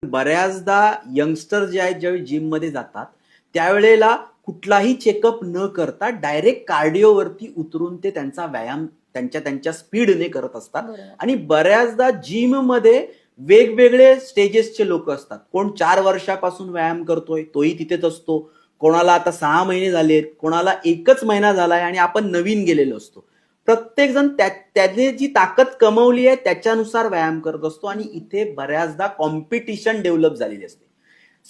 बऱ्याचदा यंगस्टर जे आहेत ज्यावेळी जिम मध्ये जातात त्यावेळेला कुठलाही चेकअप न करता डायरेक्ट कार्डिओवरती उतरून ते त्यांचा व्यायाम त्यांच्या स्पीडने करत असतात. आणि बऱ्याचदा जिम मध्ये वेगवेगळे स्टेजेसचे लोक असतात. कोण 4 वर्षापासून व्यायाम करतोय तोही तिथेच असतो, कोणाला आता 6 महिने झालेत, कोणाला 1च महिना झालाय आणि आपण नवीन गेलेलो असतो. प्रत्येक जण त्याने जी ताकद कमवली आहे त्याच्यानुसार व्यायाम करत असतो. आणि इथे बऱ्याचदा कॉम्पिटिशन डेव्हलप झालेली असते.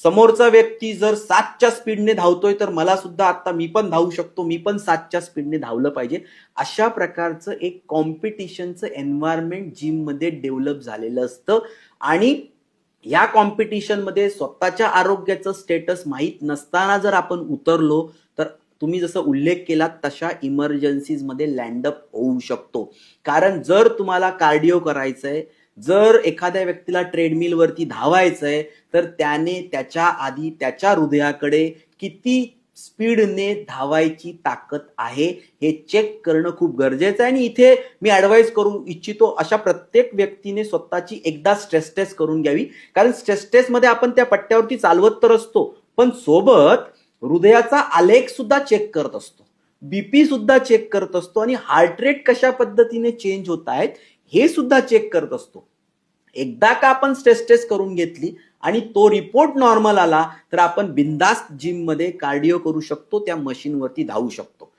समोरचा व्यक्ती जर 7च्या स्पीडने धावतोय तर मला सुद्धा आता मी पण धावू शकतो, मी पण 7च्या स्पीडने धावलं पाहिजे. अशा प्रकारचं एक कॉम्पिटिशनचं एन्व्हायरमेंट जिम मध्ये डेव्हलप झालेलं असतं. आणि या कॉम्पिटिशन मध्ये स्वतःच्या आरोग्याचं स्टेटस माहीत नसताना जर आपण उतरलो तर तुम्ही जसं उल्लेख केला तशा इमर्जन्सीज मध्ये लँडअप होऊ शकतो. कारण जर तुम्हाला कार्डिओ करायचंय, जर एखाद्या व्यक्तीला ट्रेडमिल वरती धावायचंय तर त्याने त्याच्या आधी त्याच्या हृदयाकडे किती स्पीडने धावायची ताकद आहे हे चेक करणं खूप गरजेचं आहे. आणि इथे मी ऍडवाइस करू इच्छितो अशा प्रत्येक व्यक्तीने स्वतःची एकदा स्ट्रेस टेस्ट करून घ्यावी. कारण स्ट्रेस टेस्ट मध्ये आपण त्या पट्ट्यावरती चालवत तर असतो पण सोबत हृदयाचा आलेख सुद्धा चेक करत असतो, बीपी सुद्धा चेक करत असतो आणि हार्ट रेट कशा पद्धतीने चेंज होत आहेत हे सुद्धा चेक करत असतो. एकदा का आपण स्ट्रेस टेस्ट करून घेतली आणि तो रिपोर्ट नॉर्मल आला तर आपण बिंदास्त जिम मध्ये कार्डिओ करू शकतो, त्या मशीनवरती धावू शकतो.